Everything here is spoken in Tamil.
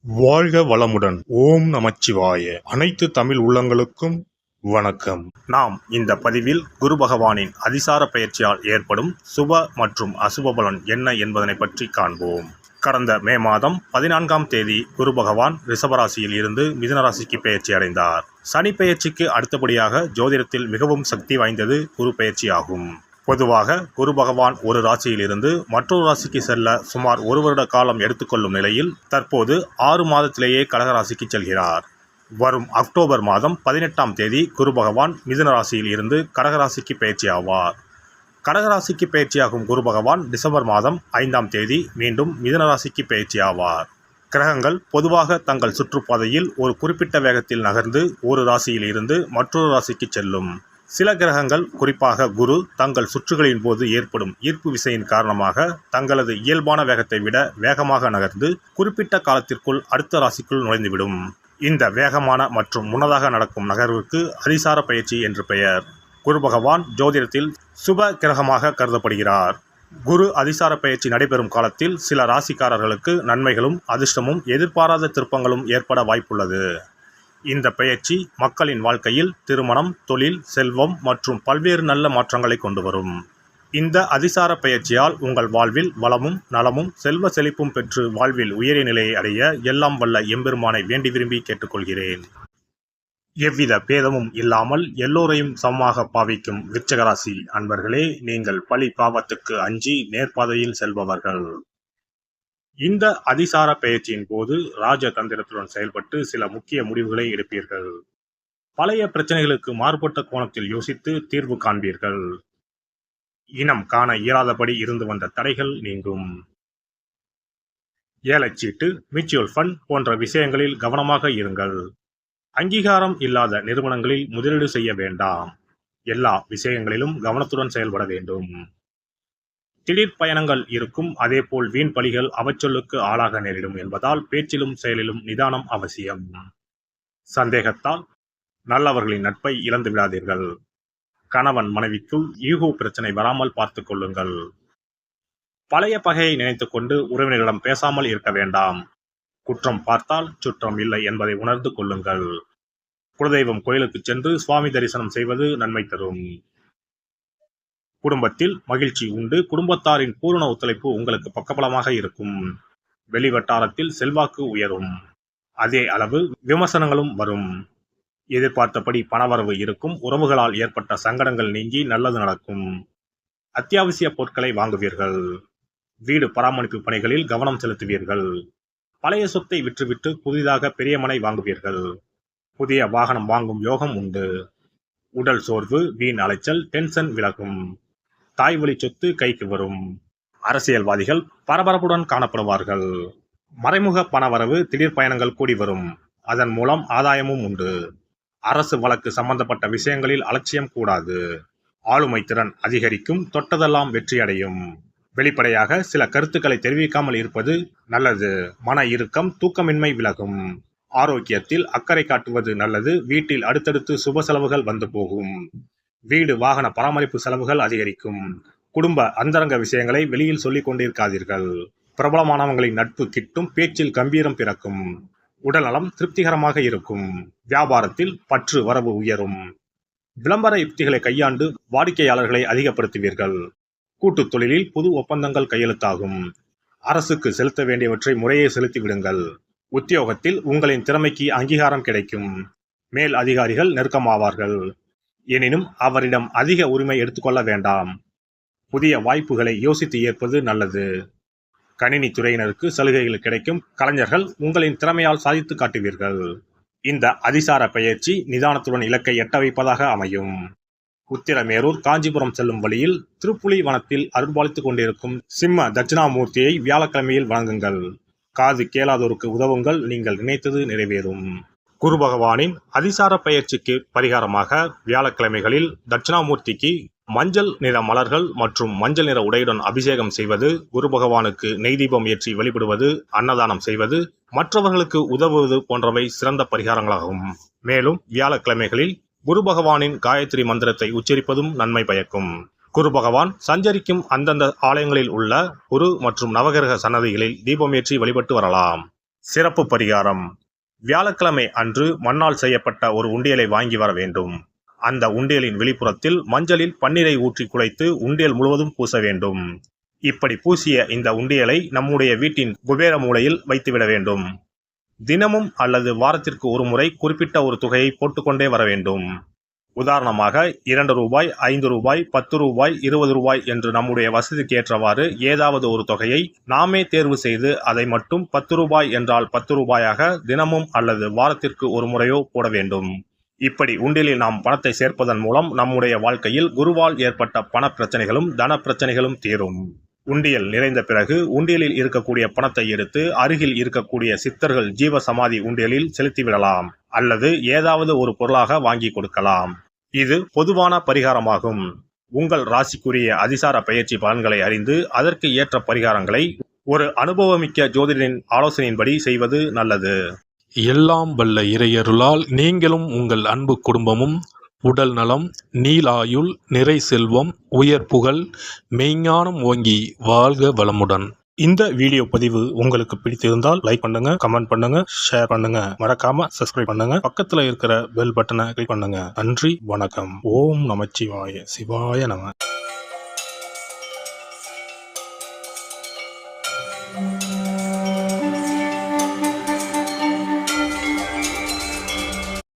வாழ்க வளமுடன். ஓம் நமச்சிவாய. அனைத்து தமிழ் உள்ளங்களுக்கும் வணக்கம். நாம் இந்த பதிவில் குரு பகவானின் அதிசார பயிற்சியால் ஏற்படும் சுப மற்றும் அசுப பலன் என்ன என்பதனை பற்றி காண்போம். கடந்த மே மாதம் 14ஆம் தேதி குரு பகவான் ரிஷபராசியில் இருந்து மிதுனராசிக்கு பயிற்சி அடைந்தார். சனி பயிற்சிக்கு அடுத்தபடியாக ஜோதிடத்தில் மிகவும் சக்தி வாய்ந்தது குரு பயிற்சி ஆகும். பொதுவாக குரு பகவான் ஒரு ராசியில் இருந்து மற்றொரு ராசிக்கு செல்ல சுமார் ஒரு வருட காலம் எடுத்துக்கொள்ளும் நிலையில் தற்போது 6 மாதத்திலேயே கடகராசிக்கு செல்கிறார். வரும் அக்டோபர் மாதம் 18ஆம் தேதி குரு பகவான் மிதுன ராசியில் இருந்து கடகராசிக்கு பயிற்சி ஆவார். கடகராசிக்கு பயிற்சியாகும் குரு பகவான் டிசம்பர் மாதம் 5ஆம் தேதி மீண்டும் மிதுன ராசிக்கு பயிற்சி ஆவார். கிரகங்கள் பொதுவாக தங்கள் சுற்றுப்பாதையில் ஒரு குறிப்பிட்ட வேகத்தில் நகர்ந்து ஒரு ராசியில் இருந்து மற்றொரு ராசிக்கு செல்லும். சில கிரகங்கள், குறிப்பாக குரு, தங்கள் சுற்றுகளின் போது ஏற்படும் ஈர்ப்பு விசையின் காரணமாக தங்களது இயல்பான வேகத்தை விட வேகமாக நகர்ந்து குறிப்பிட்ட காலத்திற்குள் அடுத்த ராசிக்குள் நுழைந்துவிடும். இந்த வேகமான மற்றும் முன்னதாக நடக்கும் நகர்வுக்கு அதிசார பயிற்சி என்று பெயர். குரு பகவான் ஜோதிடத்தில் சுப கிரகமாக கருதப்படுகிறார். குரு அதிசார பயிற்சி நடைபெறும் காலத்தில் சில ராசிக்காரர்களுக்கு நன்மைகளும் அதிர்ஷ்டமும் எதிர்பாராத திருப்பங்களும் ஏற்பட வாய்ப்புள்ளது. இந்த பயிற்சி மக்களின் வாழ்க்கையில் திருமணம், தொழில், செல்வம் மற்றும் பல்வேறு நல்ல மாற்றங்களை கொண்டு வரும். இந்த அதிசார பயிற்சியால் உங்கள் வாழ்வில் வளமும் நலமும் செல்வ செழிப்பும் பெற்று வாழ்வில் உயரிய நிலையை அடைய எல்லாம் வல்ல எம்பெருமானை வேண்டி விரும்பி கேட்டுக்கொள்கிறேன். எவ்வித பேதமும் இல்லாமல் எல்லோரையும் சமமாக பாவிக்கும் விருச்சிகராசி அன்பர்களே, நீங்கள் பழி பாவத்துக்கு அஞ்சி நேர்பாதையில் செல்பவர்கள். இந்த அதிசார பயிற்சியின் போது ராஜதந்திரத்துடன் செயல்பட்டு சில முக்கிய முடிவுகளை எடுப்பீர்கள். பழைய பிரச்சனைகளுக்கு மாறுபட்ட கோணத்தில் யோசித்து தீர்வு காண்பீர்கள். இனம் காண இயலாதபடி இருந்து வந்த தடைகள் நீங்கும். ஏலச்சீட்டு, மியூச்சுவல் ஃபண்ட் போன்ற விஷயங்களில் கவனமாக இருங்கள். அங்கீகாரம் இல்லாத நிறுவனங்களில் முதலீடு செய்ய வேண்டாம். எல்லா விஷயங்களிலும் கவனத்துடன் செயல்பட வேண்டும். திடீர் பயணங்கள் இருக்கும். அதேபோல் வீண் பலிகள் அவச்சொல்லுக்கு ஆளாக நேரிடும் என்பதால் பேச்சிலும் செயலிலும் நிதானம் அவசியம். சந்தேகத்தால் நல்லவர்களின் நட்பை இழந்து விடாதீர்கள். கணவன் மனைவிக்குள் ஈகோ பிரச்சனை வராமல் பார்த்துக் கொள்ளுங்கள். பழைய பகையை நினைத்துக் கொண்டு உறவினர்களிடம் பேசாமல் இருக்க வேண்டாம். குற்றம் பார்த்தால் சுற்றம் இல்லை என்பதை உணர்ந்து கொள்ளுங்கள். குலதெய்வம் கோயிலுக்கு சென்று சுவாமி தரிசனம் செய்வது நன்மை தரும். குடும்பத்தில் மகிழ்ச்சி உண்டு. குடும்பத்தாரின் பூரண ஒத்துழைப்பு உங்களுக்கு பக்கபலமாக இருக்கும். வெளிவட்டாரத்தில் செல்வாக்கு உயரும். அதே அளவு விமர்சனங்களும் வரும். எதிர்பார்த்தபடி பணவரவு இருக்கும். உறவுகளால் ஏற்பட்ட சங்கடங்கள் நீங்கி நல்லது நடக்கும். அத்தியாவசிய பொருட்களை வாங்குவீர்கள். வீடு பராமரிப்பு பணிகளில் கவனம் செலுத்துவீர்கள். பழைய சொத்தை விற்றுவிட்டு புதிதாக பெரிய மனை வாங்குவீர்கள். புதிய வாகனம் வாங்கும் யோகம் உண்டு. உடல் சோர்வு, வீண் அலைச்சல், டென்ஷன் விலகும். தாய் வழி சொத்து கைக்கு வரும். அரசியல்வாதிகள் பரபரப்புடன் காணப்படுவார்கள். மறைமுக பணவரவு, திடீர் பயணங்கள் கூடி வரும். அதன் மூலம் ஆதாயமும் உண்டு. அரசு வழக்கு சம்பந்தப்பட்ட விஷயங்களில் அலட்சியம் கூடாது. ஆளுமை திறன் அதிகரிக்கும். தொட்டதெல்லாம் வெற்றியடையும். வெளிப்படையாக சில கருத்துக்களை தெரிவிக்காமல் இருப்பது நல்லது. மன இறுக்கம், தூக்கமின்மை விலகும். ஆரோக்கியத்தில் அக்கறை காட்டுவது நல்லது. வீட்டில் அடுத்தடுத்து சுப செலவுகள் வந்து போகும். வீடு வாகன பராமரிப்பு செலவுகள் அதிகரிக்கும். குடும்ப அந்தரங்க விஷயங்களை வெளியில் சொல்லிக் கொண்டிருக்காதீர்கள். பிரபலமானவங்களின் நட்பு கிட்டும். பேச்சில் கம்பீரம் பிறக்கும். உடல்நலம் திருப்திகரமாக இருக்கும். வியாபாரத்தில் பற்று வரவு உயரும். விளம்பர யுக்திகளை கையாண்டு வாடிக்கையாளர்களை அதிகப்படுத்துவீர்கள். கூட்டுத் தொழிலில் புது ஒப்பந்தங்கள் கையெழுத்தாகும். அரசுக்கு செலுத்த வேண்டியவற்றை முறையே செலுத்திவிடுங்கள். உத்தியோகத்தில் உங்களின் திறமைக்கு அங்கீகாரம் கிடைக்கும். மேல் அதிகாரிகள் நெருக்கமாவார்கள். எனினும் அவரிடம் அதிக உரிமை எடுத்துக்கொள்ள வேண்டாம். புதிய வாய்ப்புகளை யோசித்து ஏற்பது நல்லது. கணினி துறையினருக்கு சலுகைகள் கிடைக்கும். கலைஞர்கள் உங்களின் திறமையால் சாதித்து காட்டுவீர்கள். இந்த அதிசார பயிற்சி நிதானத்துடன் இலக்கை எட்ட வைப்பதாக அமையும். உத்திரமேரூர் காஞ்சிபுரம் செல்லும் வழியில் திருப்புலி வனத்தில் அருள்பாலித்துக் கொண்டிருக்கும் சிம்ம தட்சிணாமூர்த்தியை வியாழக்கிழமையில் வணங்குங்கள். காது கேளாதோருக்கு உதவுங்கள். நீங்கள் நினைத்தது நிறைவேறும். குரு பகவானின் அதிசார பயிற்சிக்கு பரிகாரமாக வியாழக்கிழமைகளில் தட்சிணாமூர்த்திக்கு மஞ்சள் நிற மலர்கள் மற்றும் மஞ்சள் நிற உடையுடன் அபிஷேகம் செய்வது, குரு பகவானுக்கு நெய் தீபம் ஏற்றி வழிபடுவது, அன்னதானம் செய்வது, மற்றவர்களுக்கு உதவுவது போன்றவை சிறந்த பரிகாரங்களாகும். மேலும் வியாழக்கிழமைகளில் குரு பகவானின் காயத்ரி மந்திரத்தை உச்சரிப்பதும் நன்மை பயக்கும். குரு பகவான் சஞ்சரிக்கும் அந்தந்த ஆலயங்களில் உள்ள குரு மற்றும் நவகிரக சன்னதிகளில் தீபமேற்றி வழிபட்டு வரலாம். சிறப்பு பரிகாரம்: வியாழக்கிழமை அன்று மண்ணால் செய்யப்பட்ட ஒரு உண்டியலை வாங்கி வர வேண்டும். அந்த உண்டியலின் வெளிப்புறத்தில் மஞ்சளில் பன்னீரை ஊற்றி குழைத்து உண்டியல் முழுவதும் பூச வேண்டும். இப்படி பூசிய இந்த உண்டியலை நம்முடைய வீட்டின் குபேர மூலையில் வைத்துவிட வேண்டும். தினமும் அல்லது வாரத்திற்கு ஒரு முறை குறிப்பிட்ட ஒரு தொகையை போட்டுக்கொண்டே வர வேண்டும். உதாரணமாக 2 ரூபாய், 5 ரூபாய், 10 ரூபாய், 20 ரூபாய் என்று நம்முடைய வசதிக்கு ஏற்றவாறு ஏதாவது ஒரு தொகையை நாமே தேர்வு செய்து அதை மட்டும் 10 ரூபாய் என்றால் 10 ரூபாயாக தினமும் அல்லது வாரத்திற்கு ஒரு முறையோ போட வேண்டும். இப்படி உண்டியலில் நாம் பணத்தை சேர்ப்பதன் மூலம் நம்முடைய வாழ்க்கையில் குருவால் ஏற்பட்ட பண பிரச்சனைகளும் தன பிரச்சனைகளும் தீரும். உண்டியல் நிறைந்த பிறகு உண்டியலில் இருக்கக்கூடிய பணத்தை எடுத்து அருகில் இருக்கக்கூடிய சித்தர்கள் ஜீவ சமாதி உண்டியலில் செலுத்திவிடலாம் அல்லது ஏதாவது ஒரு பொருளாக வாங்கி கொடுக்கலாம். இது பொதுவான பரிகாரமாகும். உங்கள் ராசிக்குரிய அதிசார பயிற்சி பலன்களை அறிந்து அதற்கு ஏற்ற பரிகாரங்களை ஒரு அனுபவமிக்க ஜோதிடரின் ஆலோசனையின்படி செய்வது நல்லது. எல்லாம் வல்ல இறையருளால் நீங்களும் உங்கள் அன்பு குடும்பமும் உடல் நலம், நீலாயுள், நிறை செல்வம், உயர் புகழ், மெய்ஞானம் ஓங்கி வாழ்க வளமுடன். இந்த வீடியோ பதிவு உங்களுக்கு பிடித்திருந்தால் லைக் பண்ணுங்க, கமெண்ட் பண்ணுங்க, ஷேர் பண்ணுங்க, மறக்காம சப்ஸ்கிரைப் பண்ணுங்க, பக்கத்துல இருக்கிற பெல் பட்டனை கிளிக் பண்ணுங்க. நன்றி, வணக்கம். ஓம் நமச்சிவாய, சிவாய நம.